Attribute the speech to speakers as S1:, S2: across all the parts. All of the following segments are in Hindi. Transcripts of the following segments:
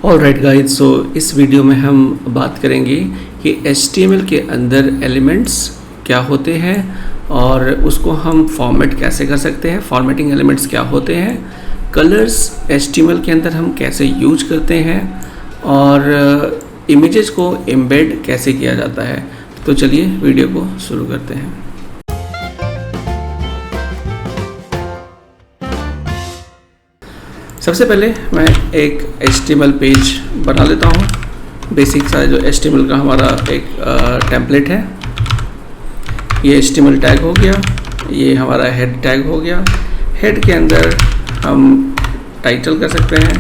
S1: ऑलराइट गाइस, सो इस वीडियो में हम बात करेंगे कि HTML के अंदर एलिमेंट्स क्या होते हैं और उसको हम फॉर्मेट कैसे कर सकते हैं, फॉर्मेटिंग एलिमेंट्स क्या होते हैं, कलर्स HTML के अंदर हम कैसे यूज करते हैं और इमेजेस को एम्बेड कैसे किया जाता है। तो चलिए वीडियो को शुरू करते हैं। सबसे पहले मैं एक HTML पेज बना लेता हूँ। बेसिक सा जो HTML का हमारा एक टेम्पलेट है, ये HTML टैग हो गया, ये हमारा हेड टैग हो गया। हेड के अंदर हम टाइटल कर सकते हैं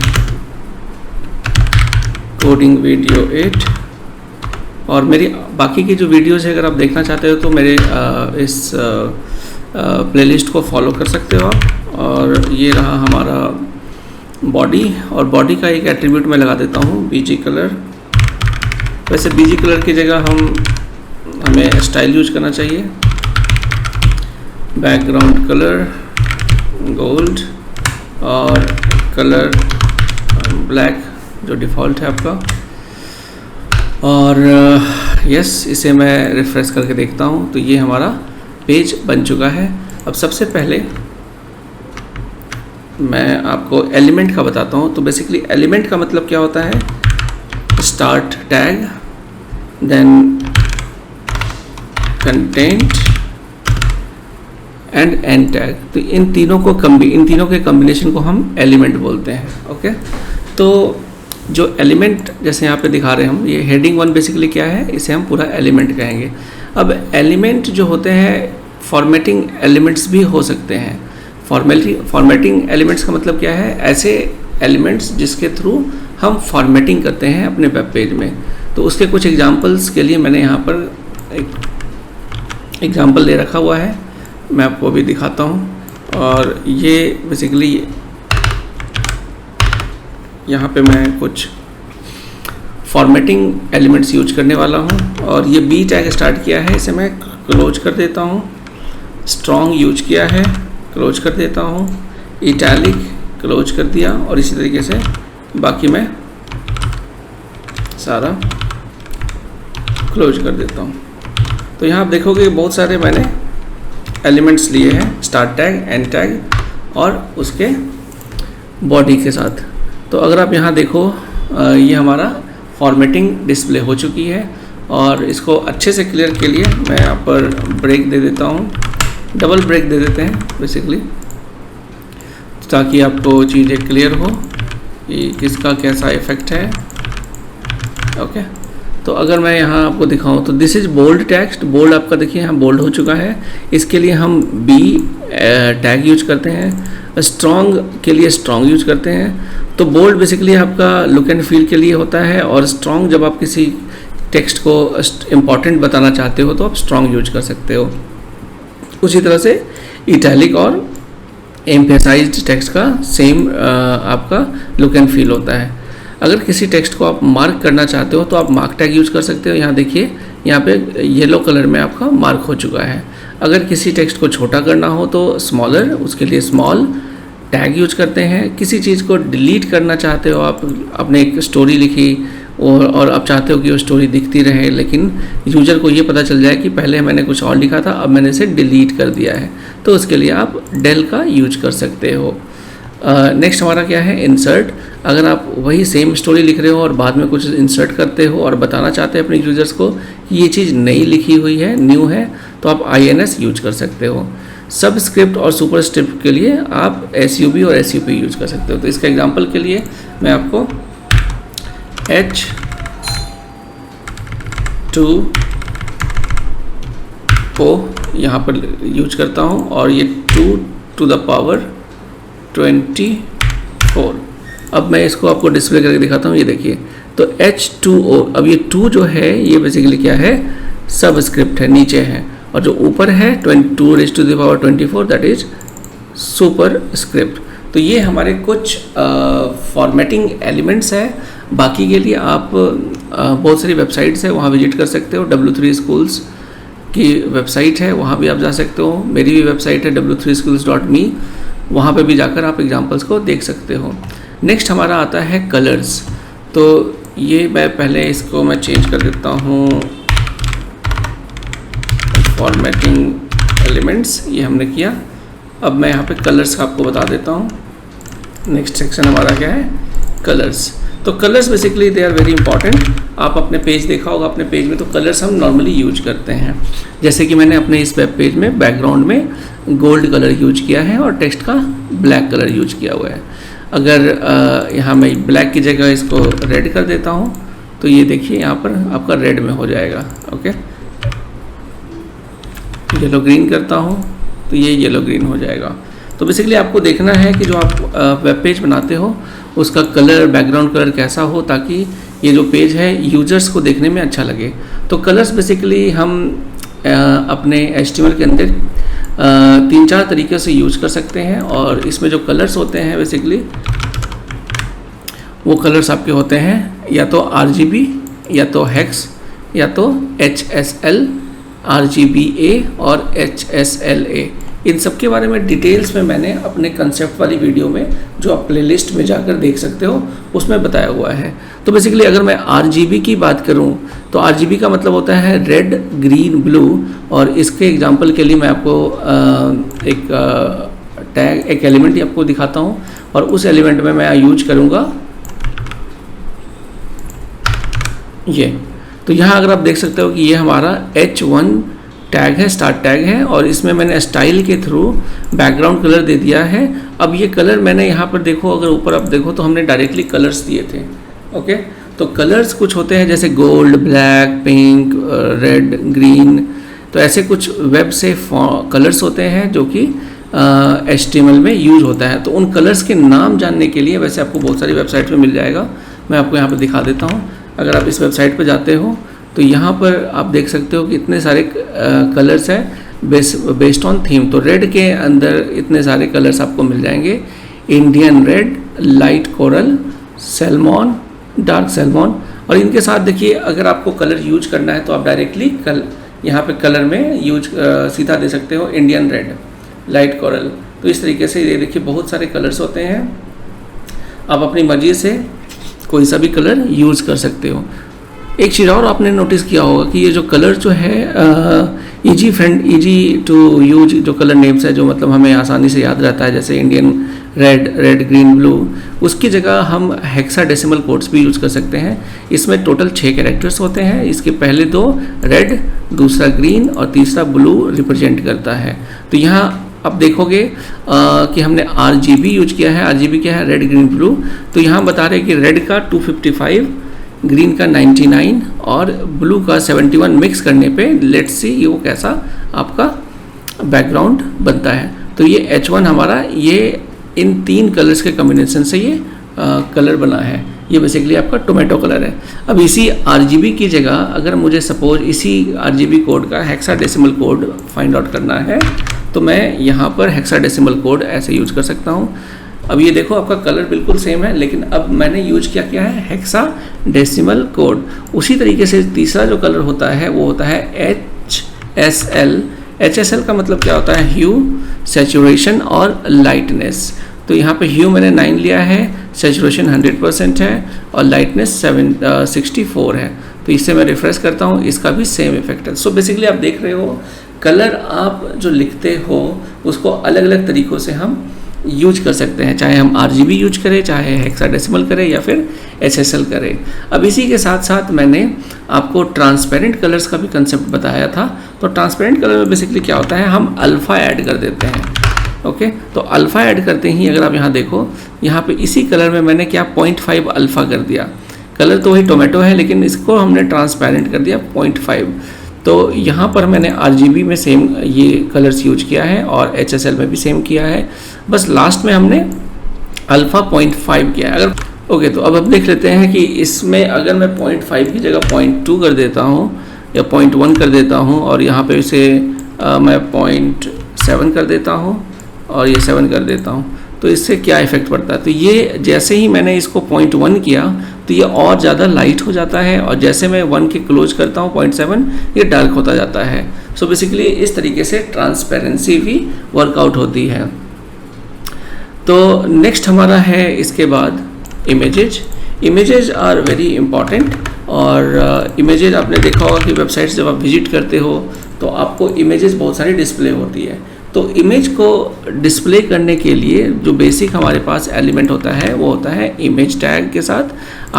S1: कोडिंग वीडियो 8, और मेरी बाकी की जो वीडियोज़ है अगर आप देखना चाहते हो तो मेरे इस प्लेलिस्ट को फॉलो कर सकते हो आप। और ये रहा हमारा बॉडी, और बॉडी का एक एट्रीब्यूट मैं लगा देता हूँ बीजी कलर। वैसे बीजी कलर की जगह हमें स्टाइल यूज करना चाहिए। बैकग्राउंड कलर गोल्ड और कलर ब्लैक जो डिफ़ॉल्ट है आपका। और यस, इसे मैं रिफ्रेश करके देखता हूँ तो ये हमारा पेज बन चुका है। अब सबसे पहले मैं आपको एलिमेंट का बताता हूँ। तो बेसिकली एलिमेंट का मतलब क्या होता है, start tag, then content end end tag. तो इन तीनों के कॉम्बिनेशन को हम एलिमेंट बोलते हैं। ओके, तो जो एलिमेंट जैसे यहाँ पे दिखा रहे हैं हम, ये हेडिंग 1 बेसिकली क्या है, इसे हम पूरा एलिमेंट कहेंगे। अब एलिमेंट जो होते हैं फॉर्मेटिंग एलिमेंट्स भी हो सकते हैं। फॉर्मेटिंग एलिमेंट्स का मतलब क्या है, ऐसे एलिमेंट्स जिसके थ्रू हम फॉर्मेटिंग करते हैं अपने वेब पेज में। तो उसके कुछ एग्जांपल्स के लिए मैंने यहाँ पर एक एग्जांपल दे रखा हुआ है, मैं आपको अभी दिखाता हूँ। और ये बेसिकली यहाँ पे मैं कुछ फॉर्मेटिंग एलिमेंट्स यूज करने वाला हूँ। और ये बी टैग स्टार्ट किया है, इसे मैं क्लोज कर देता हूँ। स्ट्रॉन्ग यूज किया है, क्लोज कर देता हूँ। इटैलिक क्लोज कर दिया, और इसी तरीके से बाकी मैं सारा क्लोज कर देता हूँ। तो यहाँ आप देखोगे बहुत सारे मैंने एलिमेंट्स लिए हैं, स्टार्ट टैग, एंड टैग और उसके बॉडी के साथ। तो अगर आप यहाँ देखो, ये हमारा फॉर्मेटिंग डिस्प्ले हो चुकी है। और इसको अच्छे से क्लियर के लिए मैं यहाँ पर ब्रेक दे देता हूँ, डबल ब्रेक दे देते हैं बेसिकली, ताकि आपको चीज़ें क्लियर हो कि किसका कैसा इफ़ेक्ट है। ओके, तो अगर मैं यहाँ आपको दिखाऊँ तो this is bold text. Bold आपका देखिए यहाँ बोल्ड हो चुका है। इसके लिए हम बी टैग यूज करते हैं। स्ट्रॉन्ग के लिए स्ट्रॉन्ग यूज करते हैं। तो बोल्ड बेसिकली आपका लुक एंड फील के लिए होता है, और स्ट्रॉन्ग जब आप किसी टेक्स्ट को इम्पॉर्टेंट बताना चाहते हो तो आप स्ट्रॉन्ग यूज कर सकते हो। उसी तरह से इटैलिक और एम्फेसाइज्ड टेक्स्ट का सेम आपका लुक एंड फील होता है। अगर किसी टेक्स्ट को आप मार्क करना चाहते हो तो आप मार्क टैग यूज कर सकते हो। यहाँ देखिए, यहाँ पे येलो कलर में आपका मार्क हो चुका है। अगर किसी टेक्स्ट को छोटा करना हो तो स्मॉलर, उसके लिए स्मॉल टैग यूज करते हैं। किसी चीज़ को डिलीट करना चाहते हो, आपने एक स्टोरी लिखी और आप चाहते हो कि वो स्टोरी दिखती रहे, लेकिन यूज़र को ये पता चल जाए कि पहले मैंने कुछ और लिखा था, अब मैंने इसे डिलीट कर दिया है, तो उसके लिए आप डेल का यूज कर सकते हो। नेक्स्ट हमारा क्या है, इंसर्ट। अगर आप वही सेम स्टोरी लिख रहे हो और बाद में कुछ इंसर्ट करते हो और बताना चाहते हैं अपने यूज़र्स को कि ये चीज़ नई लिखी हुई है, न्यू है, तो आप INS यूज कर सकते हो। सब स्क्रिप्ट और सुपर स्क्रिप्ट के लिए आप SUB और SUP यूज कर सकते हो। तो इसका एग्जाम्पल के लिए मैं आपको H2 को यहाँ पर यूज करता हूँ, और ये 2 to the power 24। अब मैं इसको आपको डिस्प्ले करके दिखाता हूँ। ये देखिए, तो H2O, अब ये 2 जो है ये बेसिकली क्या है, सब स्क्रिप्ट है, नीचे है, और जो ऊपर है 2 raised to the power 24 that is super script. तो ये हमारे कुछ फॉर्मेटिंग एलिमेंट्स है। बाकी के लिए आप बहुत सारी वेबसाइट्स है, वहाँ विजिट कर सकते हो। W3 Schools की वेबसाइट है, वहाँ भी आप जा सकते हो। मेरी भी वेबसाइट है w3schools.me, वहाँ पे भी जाकर आप एग्जांपल्स को देख सकते हो। नेक्स्ट हमारा आता है कलर्स। तो ये मैं पहले इसको मैं चेंज कर देता हूँ, फॉर्मेटिंग एलिमेंट्स, ये हमने किया। अब मैं यहाँ पे कलर्स का आपको बता देता हूँ। नेक्स्ट सेक्शन हमारा क्या है, कलर्स। तो colours basically they are very important. आप अपने पेज देखा होगा, अपने पेज में तो कलर्स हम नॉर्मली यूज करते हैं। जैसे कि मैंने अपने इस वेब पेज में बैकग्राउंड में गोल्ड कलर यूज किया है और टेक्स्ट का ब्लैक कलर यूज किया हुआ है। अगर यहाँ मैं ब्लैक की जगह इसको रेड कर देता हूँ तो ये देखिए यहाँ पर आपका रेड में हो जाएगा। ओके, येलो ग्रीन करता हूँ तो ये येलो ग्रीन हो जाएगा। तो बेसिकली आपको देखना है कि जो आप वेब पेज बनाते हो उसका कलर, बैकग्राउंड कलर कैसा हो, ताकि ये जो पेज है यूजर्स को देखने में अच्छा लगे। तो कलर्स बेसिकली हम अपने HTML के अंदर 3-4 तरीके से यूज कर सकते हैं। और इसमें जो कलर्स होते हैं बेसिकली वो कलर्स आपके होते हैं या तो RGB, या तो हेक्स, या तो HSL, RGBA और HSLA। इन सब के बारे में डिटेल्स में मैंने अपने कंसेप्ट वाली वीडियो में, जो आप प्लेलिस्ट में जाकर देख सकते हो, उसमें बताया हुआ है। तो बेसिकली अगर मैं RGB की बात करूं तो RGB का मतलब होता है रेड, ग्रीन, ब्लू। और इसके एग्जांपल के लिए मैं आपको एक टैग, एक एलिमेंट ही आपको दिखाता हूं, और उस एलिमेंट में मैं यूज करूंगा ये। तो यहाँ अगर आप देख सकते हो कि ये हमारा H1 टैग है, स्टार्ट टैग है, और इसमें मैंने स्टाइल के थ्रू बैकग्राउंड कलर दे दिया है। अब ये कलर मैंने यहाँ पर देखो, अगर ऊपर आप देखो तो हमने डायरेक्टली कलर्स दिए थे। ओके, तो कलर्स कुछ होते हैं जैसे gold, black, pink, red, green. तो ऐसे कुछ वेब से कलर्स होते हैं जो कि HTML में यूज होता है। तो उन कलर्स के नाम जानने के लिए, वैसे आपको बहुत सारी वेबसाइट में मिल जाएगा, मैं आपको यहाँ पर दिखा देता हूँ। अगर आप इस वेबसाइट पर जाते हो तो यहाँ पर आप देख सकते हो कि इतने सारे कलर्स हैं बेस्ड ऑन थीम। तो रेड के अंदर इतने सारे कलर्स आपको मिल जाएंगे, Indian red, light coral, salmon, dark salmon. और इनके साथ देखिए, अगर आपको कलर यूज करना है तो आप डायरेक्टली यहाँ पे कलर में यूज सीधा दे सकते हो, इंडियन रेड, लाइट कोरल। तो इस तरीके से ये देखिए बहुत सारे कलर्स होते हैं, आप अपनी मर्जी से कोई सा भी कलर यूज कर सकते हो। एक चीज़ और आपने नोटिस किया होगा कि ये जो कलर जो है इजी टू यूज जो कलर नेम्स है, जो मतलब हमें आसानी से याद रहता है, जैसे इंडियन रेड, ग्रीन, ब्लू, उसकी जगह हम हेक्साडेसिमल कोड्स भी यूज कर सकते हैं। इसमें टोटल 6 कैरेक्टर्स होते हैं। इसके पहले 2 रेड, दूसरा ग्रीन और तीसरा ब्लू रिप्रेजेंट करता है। तो यहाँ आप देखोगे कि हमने RGB यूज किया है। RGB क्या है, रेड, ग्रीन, ब्लू। तो यहाँ बता रहे हैं कि रेड का 255, ग्रीन का 99 और ब्लू का 71 मिक्स करने पे लेट्स सी ये वो कैसा आपका बैकग्राउंड बनता है। तो ये H1 हमारा ये इन 3 कलर्स के कॉम्बिनेशन से ये कलर बना है। ये बेसिकली आपका टोमेटो कलर है। अब इसी RGB की जगह अगर मुझे सपोज इसी RGB कोड का हेक्साडेसिमल कोड फाइंड आउट करना है तो मैं यहाँ पर हेक्साडेसिमल कोड ऐसे यूज कर सकता हूँ। अब ये देखो आपका कलर बिल्कुल सेम है, लेकिन अब मैंने यूज किया है हेक्साडेसिमल कोड। उसी तरीके से तीसरा जो कलर होता है वो होता है HSL। HSL का मतलब क्या होता है, ह्यू, सैचुरेशन और लाइटनेस। तो यहाँ पे ह्यू मैंने 9 लिया है, सैचुरेशन 100% है और लाइटनेस 64 है। तो इससे मैं रिफ्रेश करता हूँ, इसका भी सेम इफेक्ट है। सो बेसिकली आप देख रहे हो कलर आप जो लिखते हो उसको अलग अलग तरीक़ों से हम यूज कर सकते हैं, चाहे हम RGB यूज करें, चाहे हेक्साडेसिमल करें या फिर HSL करें। अब इसी के साथ साथ मैंने आपको ट्रांसपेरेंट कलर्स का भी कंसेप्ट बताया था। तो ट्रांसपेरेंट कलर में बेसिकली क्या होता है, हम अल्फ़ा ऐड कर देते हैं। ओके, तो अल्फ़ा ऐड करते ही अगर आप यहाँ देखो, यहाँ पे इसी कलर में मैंने क्या 0.5 अल्फ़ा कर दिया। कलर तो वही टोमेटो है, लेकिन इसको हमने ट्रांसपेरेंट कर दिया 0.5। तो यहाँ पर मैंने RGB में सेम ये कलर्स यूज किया है और HSL में भी सेम किया है, बस लास्ट में हमने अल्फ़ा 0.5 किया है। अगर ओके, तो अब देख लेते हैं कि इसमें अगर मैं 0.5 की जगह 0.2 कर देता हूँ या 0.1 कर देता हूँ और यहाँ पे इसे मैं 0.7 कर देता हूँ और ये 7 कर देता हूँ, तो इससे क्या इफ़ेक्ट पड़ता है। तो ये जैसे ही मैंने इसको 0.1 किया तो ये और ज़्यादा लाइट हो जाता है और जैसे मैं 1 के क्लोज करता हूँ 0.7 ये डार्क होता जाता है। सो बेसिकली इस तरीके से ट्रांसपेरेंसी भी वर्कआउट होती है। तो नेक्स्ट हमारा है इसके बाद images. Images are very important. और इमेजेस आपने देखा होगा कि वेबसाइट्स जब आप विजिट करते हो तो आपको इमेजेस बहुत सारी डिस्प्ले होती है। तो इमेज को डिस्प्ले करने के लिए जो बेसिक हमारे पास एलिमेंट होता है वो होता है इमेज टैग के साथ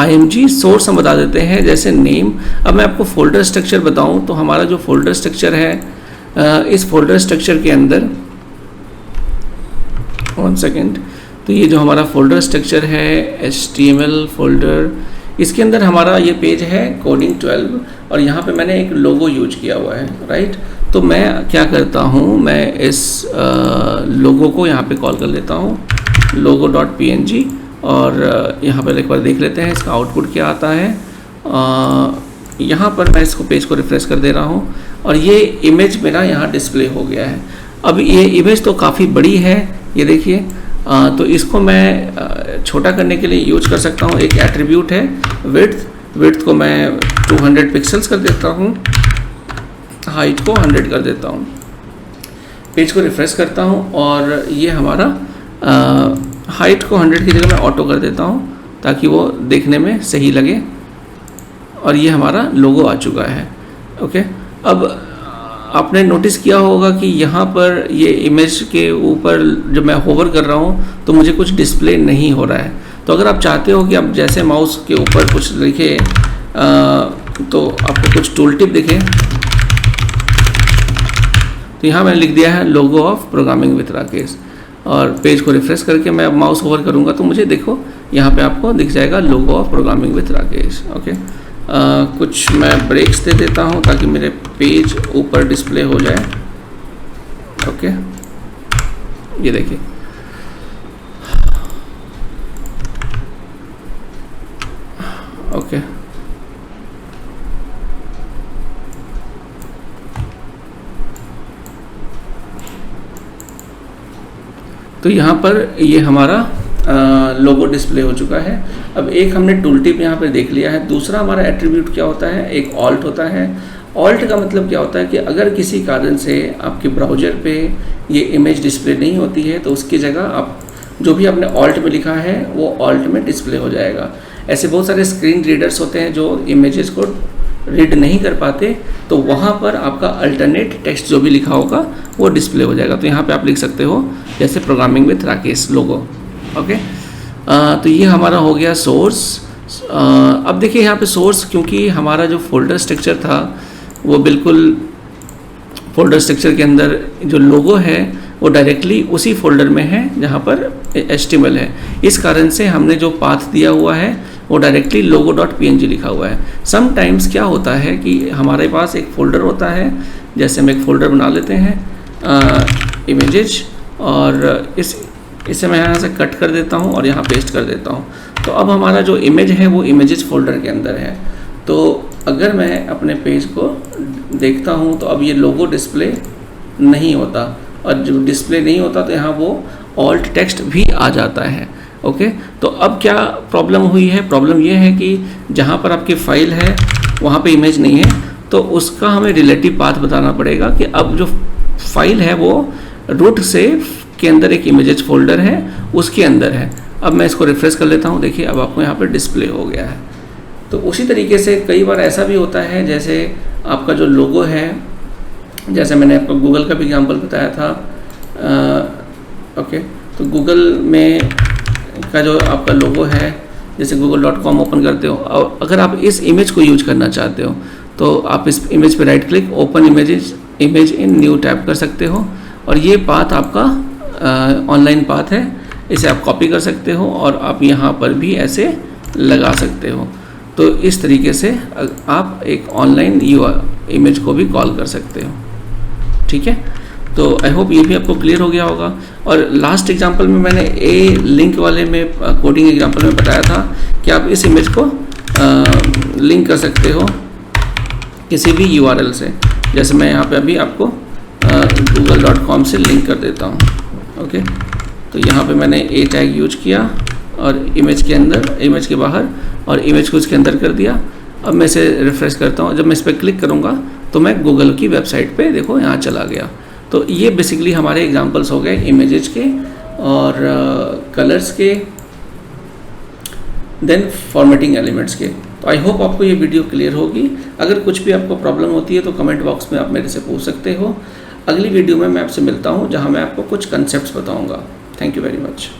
S1: img सोर्स हम बता देते हैं जैसे नेम। अब मैं आपको फोल्डर स्ट्रक्चर बताऊं तो हमारा जो फोल्डर स्ट्रक्चर है इस फोल्डर स्ट्रक्चर के अंदर 1 सेकेंड, तो ये जो हमारा फोल्डर स्ट्रक्चर है HTML फोल्डर, इसके अंदर हमारा ये पेज है कोडिंग 12 और यहाँ पे मैंने एक लोगो यूज किया हुआ है, राइट। तो मैं क्या करता हूँ, मैं इस लोगो को यहाँ पे कॉल कर लेता हूँ logo.png और यहाँ पर एक बार देख लेते हैं इसका आउटपुट क्या आता है। यहाँ पर मैं इसको पेज को रिफ्रेश कर दे रहा हूँ और ये इमेज मेरा यहाँ डिस्प्ले हो गया है। अब ये इमेज तो काफ़ी बड़ी है, ये देखिए, तो इसको मैं छोटा करने के लिए यूज कर सकता हूँ। एक एट्रीब्यूट है विड्थ को मैं 200 पिक्सल्स कर देता हूँ, हाइट को 100 कर देता हूँ, पेज को रिफ्रेश करता हूँ और ये हमारा हाइट को 100 की जगह मैं ऑटो कर देता हूँ ताकि वो देखने में सही लगे और ये हमारा लोगो आ चुका है। ओके, अब आपने नोटिस किया होगा कि यहाँ पर ये इमेज के ऊपर जब मैं होवर कर रहा हूँ तो मुझे कुछ डिस्प्ले नहीं हो रहा है। तो अगर आप चाहते हो कि आप जैसे माउस के ऊपर कुछ लिखे तो आपको कुछ टूल टिप दिखे, तो यहाँ मैंने लिख दिया है logo of programming with Rakesh और पेज को रिफ्रेश करके मैं अब माउस होवर करूँगा तो मुझे देखो यहाँ पे आपको दिख जाएगा logo of programming with Rakesh. Okay, कुछ मैं ब्रेक्स दे देता हूँ ताकि मेरे पेज ऊपर डिस्प्ले हो जाए। ओके, ये देखिए, ओके, तो यहाँ पर ये हमारा लोगो डिस्प्ले हो चुका है। अब एक हमने टूल टिप यहाँ पर देख लिया है। दूसरा हमारा एट्रीब्यूट क्या होता है, एक ऑल्ट होता है। ऑल्ट का मतलब क्या होता है कि अगर किसी कारण से आपके ब्राउज़र पे ये इमेज डिस्प्ले नहीं होती है तो उसकी जगह आप जो भी आपने ऑल्ट में लिखा है वो ऑल्ट में डिस्प्ले हो जाएगा। ऐसे बहुत सारे स्क्रीन रीडर्स होते हैं जो इमेजेस को रीड नहीं कर पाते, तो वहाँ पर आपका अल्टरनेट टेक्स्ट जो भी लिखा होगा वो डिस्प्ले हो जाएगा। तो यहाँ पे आप लिख सकते हो जैसे programming with Rakesh logo. Okay, तो ये हमारा हो गया सोर्स। अब देखिए यहाँ पे सोर्स, क्योंकि हमारा जो फोल्डर स्ट्रक्चर था वो बिल्कुल फोल्डर स्ट्रक्चर के अंदर जो लोगो है वो डायरेक्टली उसी फोल्डर में है जहाँ पर HTML है। इस कारण से हमने जो पाथ दिया हुआ है वो डायरेक्टली logo.png लिखा हुआ है। समटाइम्स क्या होता है कि हमारे पास एक फ़ोल्डर होता है, जैसे हम एक फ़ोल्डर बना लेते हैं इमेजेज, और इसे मैं यहाँ से कट कर देता हूँ और यहाँ पेस्ट कर देता हूँ। तो अब हमारा जो इमेज है वो इमेजेस फोल्डर के अंदर है। तो अगर मैं अपने पेज को देखता हूँ तो अब ये लोगो डिस्प्ले नहीं होता, और जब डिस्प्ले नहीं होता तो यहाँ वो ऑल्ट टेक्स्ट भी आ जाता है। ओके, तो अब क्या प्रॉब्लम हुई है, प्रॉब्लम ये है कि जहाँ पर आपकी फ़ाइल है वहाँ पे इमेज नहीं है, तो उसका हमें रिलेटिव पाथ बताना पड़ेगा कि अब जो फाइल है वो रूट से के अंदर एक इमेजेस फोल्डर है उसके अंदर है। अब मैं इसको रिफ्रेश कर लेता हूँ, देखिए अब आपको यहाँ पर डिस्प्ले हो गया है। तो उसी तरीके से कई बार ऐसा भी होता है, जैसे आपका जो लोगो है, जैसे मैंने आपको गूगल का भी एग्जांपल बताया था। ओके, तो गूगल में का जो आपका लोगो है, जैसे google.com ओपन करते हो, और अगर आप इस इमेज को यूज करना चाहते हो तो आप इस इमेज पे right click, open image in new tab कर सकते हो, और ये पाथ आपका ऑनलाइन पाथ है, इसे आप कॉपी कर सकते हो और आप यहाँ पर भी ऐसे लगा सकते हो। तो इस तरीके से आप एक ऑनलाइन इमेज को भी कॉल कर सकते हो। ठीक है, तो आई होप ये भी आपको क्लियर हो गया होगा। और लास्ट एग्जांपल में मैंने लिंक वाले में कोडिंग एग्जांपल में बताया था कि आप इस इमेज को लिंक कर सकते हो किसी भी URL से। जैसे मैं यहाँ पे अभी आपको google.com से लिंक कर देता हूँ। ओके, तो यहाँ पे मैंने ए टैग यूज किया और इमेज के अंदर, इमेज के बाहर, और इमेज को इसके अंदर कर दिया। अब मैं इसे रिफ्रेश करता हूँ, जब मैं इस पर क्लिक करूँगा तो मैं गूगल की वेबसाइट पे देखो यहाँ चला गया। तो ये बेसिकली हमारे एग्जांपल्स हो गए इमेजेस के और कलर्स के देन फॉर्मेटिंग एलिमेंट्स के। तो आई होप आपको ये वीडियो क्लियर होगी। अगर कुछ भी आपको प्रॉब्लम होती है तो कमेंट बॉक्स में आप मेरे से पूछ सकते हो। अगली वीडियो में मैं आपसे मिलता हूँ जहाँ मैं आपको कुछ कंसेप्ट्स बताऊँगा। Thank you very much.